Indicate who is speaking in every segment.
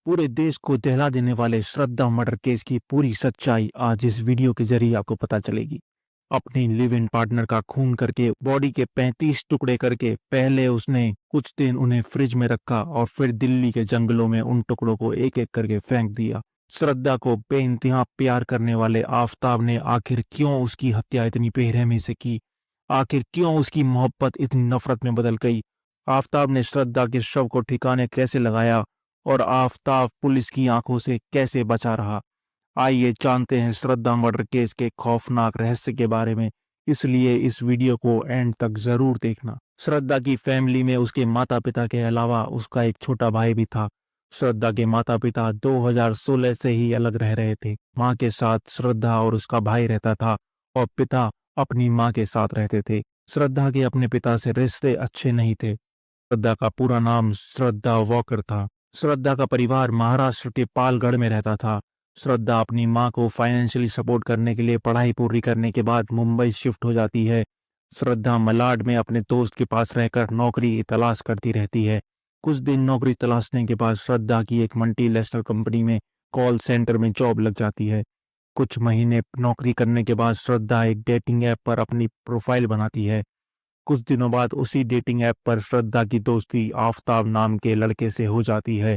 Speaker 1: पूरे देश को दहला देने वाले श्रद्धा मर्डर केस की पूरी सच्चाई आज इस वीडियो के जरिए आपको पता चलेगी। अपनी लिव इन पार्टनर का खून करके बॉडी के 35 टुकड़े करके पहले उसने कुछ दिन उन्हें फ्रिज में रखा और फिर दिल्ली के जंगलों में उन टुकड़ों को एक एक करके फेंक दिया। श्रद्धा को बेइंतहा प्यार करने वाले आफताब ने आखिर क्यों उसकी हत्या इतनी बेरहमी से की? आखिर क्यों उसकी मोहब्बत इतनी नफरत में बदल गई? आफताब ने श्रद्धा के शव को ठिकाने कैसे लगाया और आफताब पुलिस की आंखों से कैसे बचा रहा? आइए जानते हैं श्रद्धा मर्डर केस के खौफनाक रहस्य के बारे में, इसलिए इस वीडियो को एंड तक जरूर देखना। श्रद्धा की फैमिली में उसके माता पिता के अलावा उसका एक छोटा भाई भी था। श्रद्धा के माता पिता 2016 से ही अलग रह रहे थे। माँ के साथ श्रद्धा और उसका भाई रहता था और पिता अपनी माँ के साथ रहते थे। श्रद्धा के अपने पिता से रिश्ते अच्छे नहीं थे। श्रद्धा का पूरा नाम श्रद्धा वॉकर था। श्रद्धा का परिवार महाराष्ट्र के पालगढ़ में रहता था। श्रद्धा अपनी माँ को फाइनेंशियली सपोर्ट करने के लिए पढ़ाई पूरी करने के बाद मुंबई शिफ्ट हो जाती है। श्रद्धा मलाड में अपने दोस्त के पास रहकर नौकरी तलाश करती रहती है। कुछ दिन नौकरी तलाशने के बाद श्रद्धा की एक मल्टीनेशनल कंपनी में कॉल सेंटर में जॉब लग जाती है। कुछ महीने नौकरी करने के बाद श्रद्धा एक डेटिंग ऐप पर अपनी प्रोफाइल बनाती है। कुछ दिनों बाद उसी डेटिंग ऐप पर श्रद्धा की दोस्ती आफताब नाम के लड़के से हो जाती है।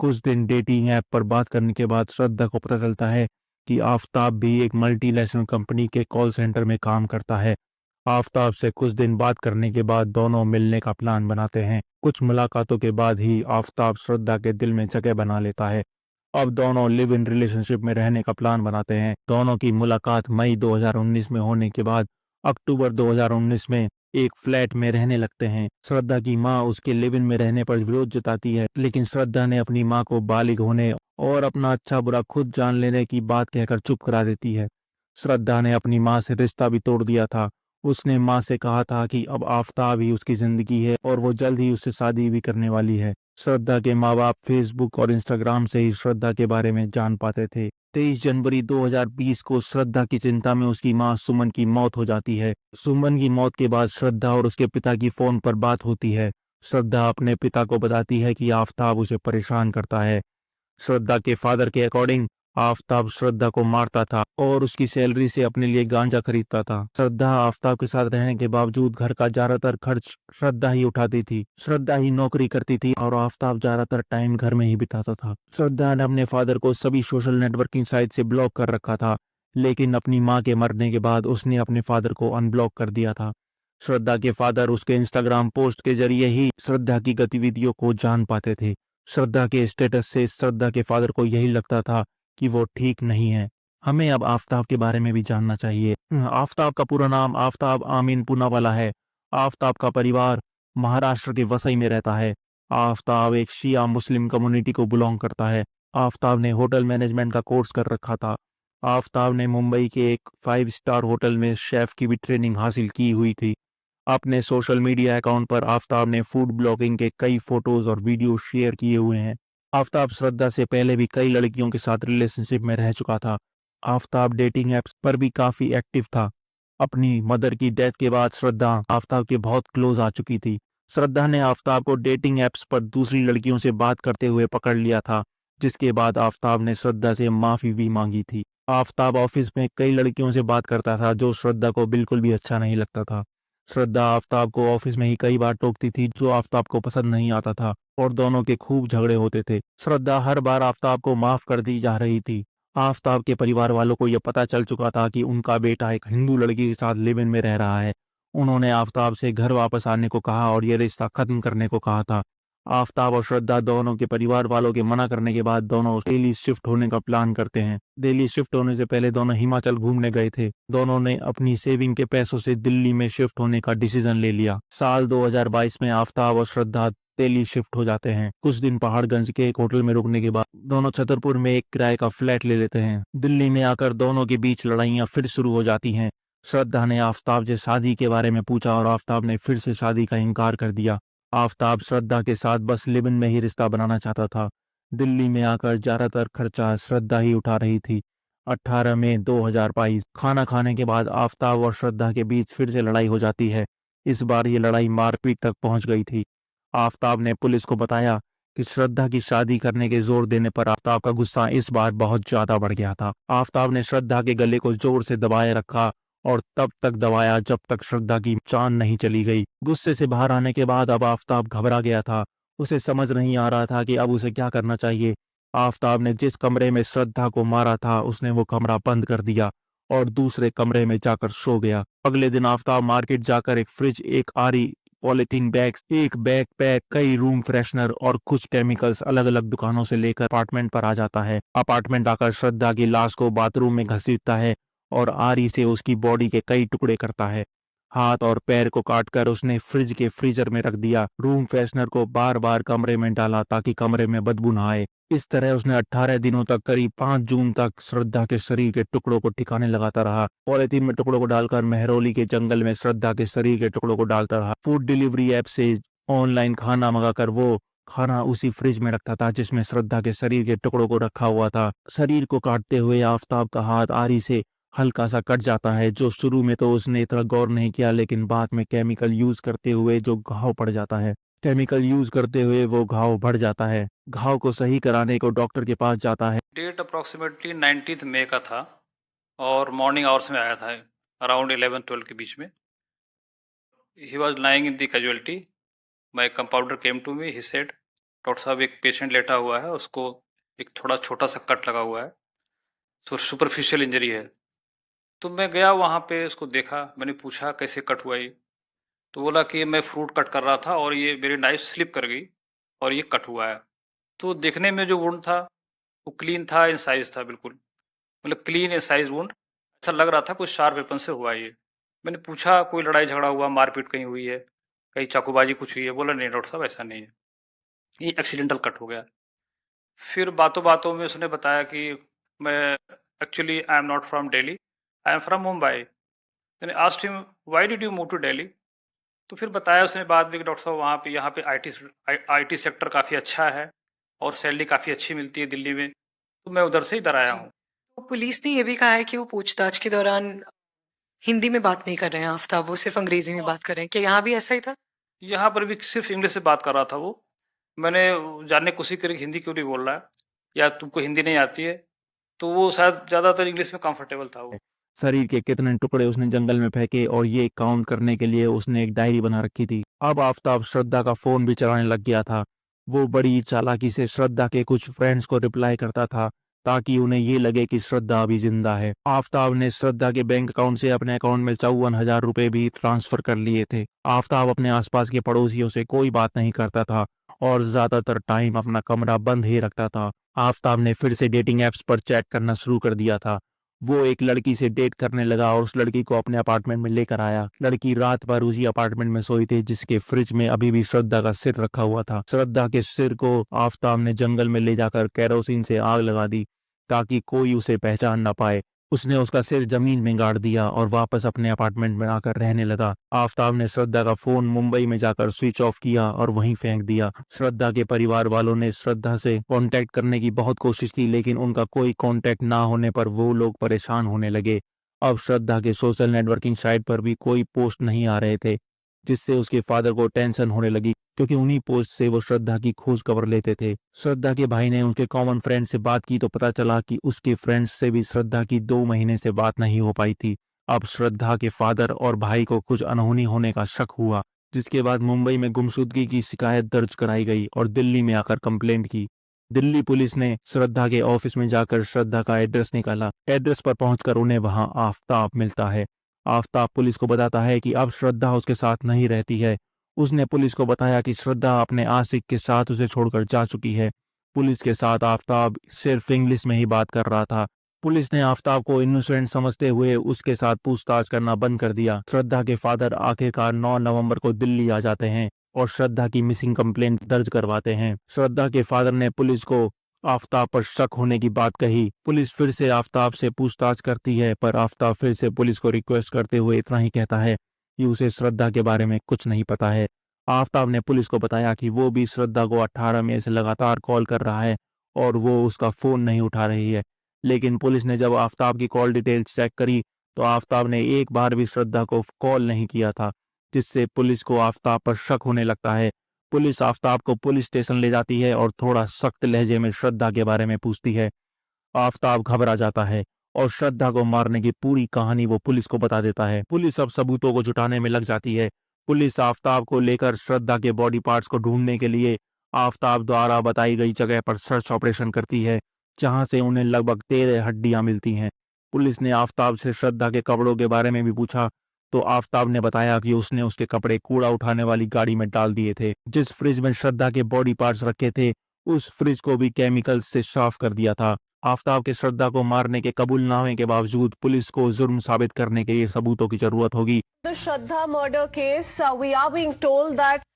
Speaker 1: कुछ दिन डेटिंग ऐप पर बात करने के बाद श्रद्धा को पता चलता है कि आफताब भी एक मल्टीनेशनल कंपनी के कॉल सेंटर में काम करता है। आफताब से कुछ दिन बात करने के बाद दोनों मिलने का प्लान बनाते हैं। कुछ मुलाकातों के बाद ही आफताब श्रद्धा के दिल में जगह बना लेता है। अब दोनों लिव इन रिलेशनशिप में रहने का प्लान बनाते हैं। दोनों की मुलाकात मई 2019 में होने के बाद अक्टूबर 2019 में एक फ्लैट में रहने लगते हैं। श्रद्धा की माँ उसके लिव इन में रहने पर विरोध जताती है, लेकिन श्रद्धा ने अपनी माँ को बालिग होने और अपना अच्छा बुरा खुद जान लेने की बात कहकर चुप करा देती है। श्रद्धा ने अपनी माँ से रिश्ता भी तोड़ दिया था। उसने माँ से कहा था कि अब आफताब ही उसकी जिंदगी है और वो जल्द ही उससे शादी भी करने वाली है। श्रद्धा के माँ बाप फेसबुक और इंस्टाग्राम से ही श्रद्धा के बारे में जान पाते थे। 23 जनवरी 2020 को श्रद्धा की चिंता में उसकी मां सुमन की मौत हो जाती है। सुमन की मौत के बाद श्रद्धा और उसके पिता की फोन पर बात होती है। श्रद्धा अपने पिता को बताती है कि आफताब उसे परेशान करता है। श्रद्धा के फादर के अकॉर्डिंग आफताब श्रद्धा को मारता था और उसकी सैलरी से अपने लिए गांजा खरीदता था। श्रद्धा आफताब के साथ रहने के बावजूद घर का ज्यादातर खर्च श्रद्धा ही उठाती थी। श्रद्धा ही नौकरी करती थी और आफताब ज्यादातर टाइम घर में ही बिताता था। श्रद्धा ने अपने फादर को सभी सोशल नेटवर्किंग साइट से ब्लॉक कर रखा था, लेकिन अपनी माँ के मरने के बाद उसने अपने फादर को अनब्लॉक कर दिया था। श्रद्धा के फादर उसके इंस्टाग्राम पोस्ट के जरिए ही श्रद्धा की गतिविधियों को जान पाते थे। श्रद्धा के स्टेटस से श्रद्धा के फादर को यही लगता था कि वो ठीक नहीं है। हमें अब आफताब के बारे में भी जानना चाहिए। आफताब का पूरा नाम आफताब आमीन पूनावाला है। आफताब का परिवार महाराष्ट्र के वसई में रहता है। आफताब एक शिया मुस्लिम कम्युनिटी को बिलोंग करता है। आफताब ने होटल मैनेजमेंट का कोर्स कर रखा था। आफताब ने मुंबई के एक 5 स्टार होटल में शेफ की भी ट्रेनिंग हासिल की हुई थी। अपने सोशल मीडिया अकाउंट पर आफताब ने फूड ब्लॉगिंग के कई फोटोज और वीडियो शेयर किए हुए हैं। आफताब श्रद्धा से पहले भी कई लड़कियों के साथ रिलेशनशिप में रह चुका था। आफताब डेटिंग एप्स पर भी काफी एक्टिव था। अपनी मदर की डेथ के बाद श्रद्धा आफताब के बहुत क्लोज आ चुकी थी। श्रद्धा ने आफताब को डेटिंग एप्स पर दूसरी लड़कियों से बात करते हुए पकड़ लिया था, जिसके बाद आफताब ने श्रद्धा से माफी भी मांगी थी। आफताब ऑफिस में कई लड़कियों से बात करता था, जो श्रद्धा को बिल्कुल भी अच्छा नहीं लगता था। श्रद्धा आफताब को ऑफिस में ही कई बार टोकती थी, जो आफताब को पसंद नहीं आता था और दोनों के खूब झगड़े होते थे। श्रद्धा हर बार आफताब को माफ कर दी जा रही थी। आफताब के परिवार वालों को यह पता चल चुका था कि उनका बेटा एक हिंदू लड़की के साथ लिव इन में रह रहा है। उन्होंने आफताब से घर वापस आने को कहा और यह रिश्ता खत्म करने को कहा था। आफताब और श्रद्धा दोनों के परिवार वालों के मना करने के बाद दोनों दिल्ली शिफ्ट होने का प्लान करते हैं। दिल्ली शिफ्ट होने से पहले दोनों हिमाचल घूमने गए थे। दोनों ने अपनी सेविंग के पैसों से दिल्ली में शिफ्ट होने का डिसीजन ले लिया। साल 2022 में आफताब और श्रद्धा दिल्ली शिफ्ट हो जाते हैं। कुछ दिन पहाड़गंज के एक होटल में रुकने के बाद दोनों छतरपुर में एक किराए का फ्लैट ले लेते हैं। दिल्ली में आकर दोनों के बीच लड़ाइयां फिर शुरू हो जाती हैं। श्रद्धा ने आफताब से शादी के बारे में पूछा और आफताब ने फिर से शादी का इनकार कर दिया। आफताब श्रद्धा के साथ बस लिव इन में ही रिश्ता बनाना चाहता था। दिल्ली में आकर ज्यादातर खर्चा श्रद्धा ही उठा रही थी। 18 मई 2022 खाना खाने के बाद आफताब और श्रद्धा के बीच फिर से लड़ाई हो जाती है। इस बार ये लड़ाई मारपीट तक पहुंच गई थी। आफताब ने पुलिस को बताया कि श्रद्धा की शादी करने के जोर देने पर आफ्ताब का गुस्सा इस बार बहुत ज्यादा बढ़ गया था। आफ्ताब ने श्रद्धा के गले को जोर से दबाए रखा और तब तक दबाया जब तक श्रद्धा की जान नहीं चली गई। गुस्से से बाहर आने के बाद अब आफ्ताब घबरा गया था। उसे समझ नहीं आ रहा था कि अब उसे क्या करना चाहिए। आफ्ताब ने जिस कमरे में श्रद्धा को मारा था उसने वो कमरा बंद कर दिया और दूसरे कमरे में जाकर सो गया। अगले दिन आफ्ताब मार्केट जाकर एक फ्रिज, एक आरी, पॉलिथीन बैग, एक बैकपैक, कई रूम फ्रेशनर और कुछ केमिकल्स अलग अलग दुकानों से लेकर अपार्टमेंट पर आ जाता है। अपार्टमेंट आकर श्रद्धा की लाश को बाथरूम में घसीटता है और आरी से उसकी बॉडी के कई टुकड़े करता है। हाथ और पैर को काटकर उसने फ्रिज के फ्रीजर में रख दिया। रूम फ्रेशनर को बार बार कमरे में डाला ताकि कमरे में बदबू न आए। इस तरह उसने 18 दिनों तक, करीब 5 जून तक, श्रद्धा के शरीर के टुकड़ों को ठिकाने लगाता रहा। पॉलिथीन में टुकड़ों को डालकर मेहरौली के जंगल में श्रद्धा के शरीर के टुकड़ों को डालता रहा। फूड डिलीवरी ऐप से ऑनलाइन खाना मंगाकर वो खाना उसी फ्रिज में रखता था जिसमें श्रद्धा के शरीर के टुकड़ों को रखा हुआ था। शरीर को काटते हुए आफ्ताब का हाथ आरी से हल्का सा कट जाता है, जो शुरू में तो उसने इतना गौर नहीं किया, लेकिन बाद में केमिकल यूज करते हुए जो घाव पड़ जाता है, केमिकल यूज करते हुए वो घाव बढ़ जाता है। घाव को सही कराने को डॉक्टर के पास जाता है।
Speaker 2: डेट अप्रॉक्सीमेटली 19 मई का था और मॉर्निंग आवर्स में आया था, अराउंड 11-12 के बीच में। He was lying in the casualty. My compounder came to me, he said, doctor साहब एक पेशेंट लेटा हुआ है, उसको एक थोड़ा छोटा सा कट लगा हुआ है, तो सुपरफिशियल इंजरी है। तो मैं गया वहाँ पे, उसको देखा, मैंने पूछा कैसे कट हुआ ये, तो बोला कि मैं फ्रूट कट कर रहा था और ये मेरी नाइफ स्लिप कर गई और ये कट हुआ है। तो देखने में जो वुंड था वो क्लीन था, इन साइज था, बिल्कुल मतलब क्लीन इन साइज वुंड। ऐसा लग रहा था कुछ शार्प वेपन से हुआ है ये। मैंने पूछा कोई लड़ाई झगड़ा हुआ, मारपीट कहीं हुई है, कहीं चाकूबाजी कुछ हुई है? बोला नहीं डॉक्टर साहब, ऐसा नहीं है, ये एक्सीडेंटल कट हो गया। फिर बातों बातों में उसने बताया कि मैं actually I am not from Delhi, I am from Mumbai. मैंने asked him why did you move to Delhi? तो फिर बताया उसने बाद में कि डॉक्टर साहब वहाँ पे, यहाँ पे आईटी सेक्टर काफ़ी अच्छा है और सैलरी काफ़ी अच्छी मिलती है दिल्ली में, तो मैं उधर से इधर आया
Speaker 3: जी।
Speaker 2: हूँ।
Speaker 3: तो पुलिस ने ये भी कहा है कि वो पूछताछ के दौरान हिंदी में बात नहीं कर रहे हैं आफ्ताब, वो सिर्फ अंग्रेजी में बात कर रहे हैं। क्या यहाँ भी ऐसा ही था?
Speaker 2: यहाँ पर भी सिर्फ इंग्लिश से बात कर रहा था वो। मैंने जानने की कोशिश करी हिंदी क्यों नहीं बोल रहा है, या तुमको हिंदी नहीं आती है, तो वो शायद ज़्यादातर इंग्लिश में कंफर्टेबल था वो।
Speaker 1: शरीर के कितने टुकड़े उसने जंगल में फेंके और ये काउंट करने के लिए उसने एक डायरी बना रखी थी। अब आफ्ताब श्रद्धा का फोन भी चलाने लग गया था। वो बड़ी चालाकी से श्रद्धा के कुछ फ्रेंड्स को रिप्लाई करता था ताकि उन्हें ये लगे कि श्रद्धा अभी जिंदा है। आफ्ताब ने श्रद्धा के बैंक अकाउंट से अपने अकाउंट में 54,000 रुपए भी ट्रांसफर कर लिए थे। आफ्ताब अपने आसपास के पड़ोसियों से कोई बात नहीं करता था और ज्यादातर टाइम अपना कमरा बंद ही रखता था। आफ्ताब ने फिर से डेटिंग एप्स पर चैट करना शुरू कर दिया था। वो एक लड़की से डेट करने लगा और उस लड़की को अपने अपार्टमेंट में लेकर आया। लड़की रात भर उसी अपार्टमेंट में सोई थी जिसके फ्रिज में अभी भी श्रद्धा का सिर रखा हुआ था। श्रद्धा के सिर को आफ्ताब ने जंगल में ले जाकर केरोसिन से आग लगा दी ताकि कोई उसे पहचान ना पाए। उसने उसका सिर जमीन में गाड़ दिया और वापस अपने अपार्टमेंट में आकर रहने लगा। आफ्ताब ने श्रद्धा का फोन मुंबई में जाकर स्विच ऑफ किया और वहीं फेंक दिया। श्रद्धा के परिवार वालों ने श्रद्धा से कांटेक्ट करने की बहुत कोशिश की, लेकिन उनका कोई कांटेक्ट ना होने पर वो लोग परेशान होने लगे। अब श्रद्धा के सोशल नेटवर्किंग साइट पर भी कोई पोस्ट नहीं आ रहे थे, जिससे उसके फादर को टेंशन होने लगी, क्योंकि उन्हीं पोस्ट से वो श्रद्धा की खोज खबर लेते थे। श्रद्धा के भाई ने उनके कॉमन फ्रेंड से बात की तो पता चला कि उसके फ्रेंड्स से भी श्रद्धा की 2 महीने से बात नहीं हो पाई थी। अब श्रद्धा के फादर और भाई को कुछ अनहोनी होने का शक हुआ, जिसके बाद मुंबई में गुमशुदगी की शिकायत दर्ज कराई गई और दिल्ली में आकर कंप्लेंट की। दिल्ली पुलिस ने श्रद्धा के ऑफिस में जाकर श्रद्धा का एड्रेस निकाला। एड्रेस पर पहुंचकर उन्हें वहां आफ्ताब मिलता है। आफ्ताब पुलिस को बताता है कि अब श्रद्धा उसके साथ नहीं रहती है। उसने पुलिस को बताया कि श्रद्धा अपने आशिक के साथ उसे छोड़कर जा चुकी है। पुलिस के साथ आफ्ताब सिर्फ इंग्लिश में ही बात कर रहा था। पुलिस ने आफ्ताब को इनोसेंट समझते हुए उसके साथ पूछताछ करना बंद कर दिया। श्रद्धा के फादर आखिरकार 9 नवंबर को दिल्ली आ जाते हैं और श्रद्धा की मिसिंग कंप्लेंट दर्ज करवाते हैं। श्रद्धा के फादर ने पुलिस को आफ्ताब पर शक होने की बात कही। पुलिस फिर से आफ्ताब से पूछताछ करती है, पर आफ्ताब फिर से पुलिस को रिक्वेस्ट करते हुए इतना ही कहता है कि उसे श्रद्धा के बारे में कुछ नहीं पता है। आफ्ताब ने पुलिस को बताया कि वो भी श्रद्धा को 18 मई से लगातार कॉल कर रहा है और वो उसका फोन नहीं उठा रही है। लेकिन पुलिस ने जब आफ्ताब की कॉल डिटेल्स चेक करी तो आफ्ताब ने एक बार भी श्रद्धा को कॉल नहीं किया था, जिससे पुलिस को आफ्ताब पर शक होने लगता है। पुलिस आफ्ताब को पुलिस स्टेशन ले जाती है और थोड़ा सख्त लहजे में श्रद्धा के बारे में पूछती है। आफ्ताब घबरा जाता है और श्रद्धा को मारने की पूरी कहानी वो पुलिस को बता देता है। पुलिस अब सबूतों को जुटाने में लग जाती है। पुलिस आफ्ताब को लेकर श्रद्धा के बॉडी पार्ट्स को ढूंढने के लिए आफ्ताब द्वारा बताई गई जगह पर सर्च ऑपरेशन करती है, जहां से उन्हें लगभग 13 हड्डियां मिलती हैं। पुलिस ने आफ्ताब से श्रद्धा के कपड़ों के बारे में भी पूछा तो आफ्ताब ने बताया कि उसने उसके कपड़े कूड़ा उठाने वाली गाड़ी में डाल दिए थे। जिस फ्रिज में श्रद्धा के बॉडी पार्ट्स रखे थे, उस फ्रिज को भी केमिकल से साफ कर दिया था। आफ्ताब के श्रद्धा को मारने के कबूलनामे के बावजूद पुलिस को जुर्म साबित करने के लिए सबूतों की जरूरत होगी।
Speaker 4: The Shraddha murder case, we are being told that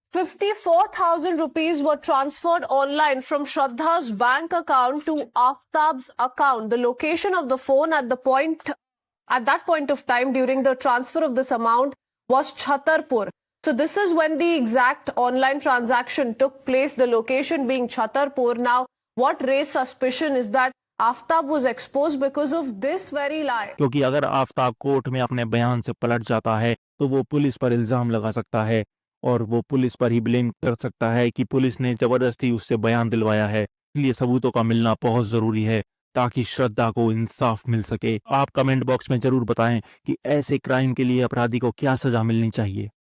Speaker 4: 54,000 rupees were transferred online from Shraddha's bank account to Aftab's account. The location of the phone at that point of time during the transfer of this amount was Chhatarpur. So this is when the exact online transaction took place, the location being Chhatarpur. Now, what raised suspicion is that Aftab was exposed because of this very lie.
Speaker 1: क्योंकि अगर Aftab court में अपने बयान से पलट जाता है तो वो पुलिस पर इल्जाम लगा सकता है और वो पुलिस पर ही ब्लेम कर सकता है कि पुलिस ने जबरदस्ती उससे बयान दिलवाया है। इसलिए सबूतों का मिलना बहुत जरूरी है ताकि श्रद्धा को इंसाफ मिल सके। आप कमेंट बॉक्स में जरूर बताएं कि ऐसे क्राइम के लिए अपराधी को क्या सजा मिलनी चाहिए।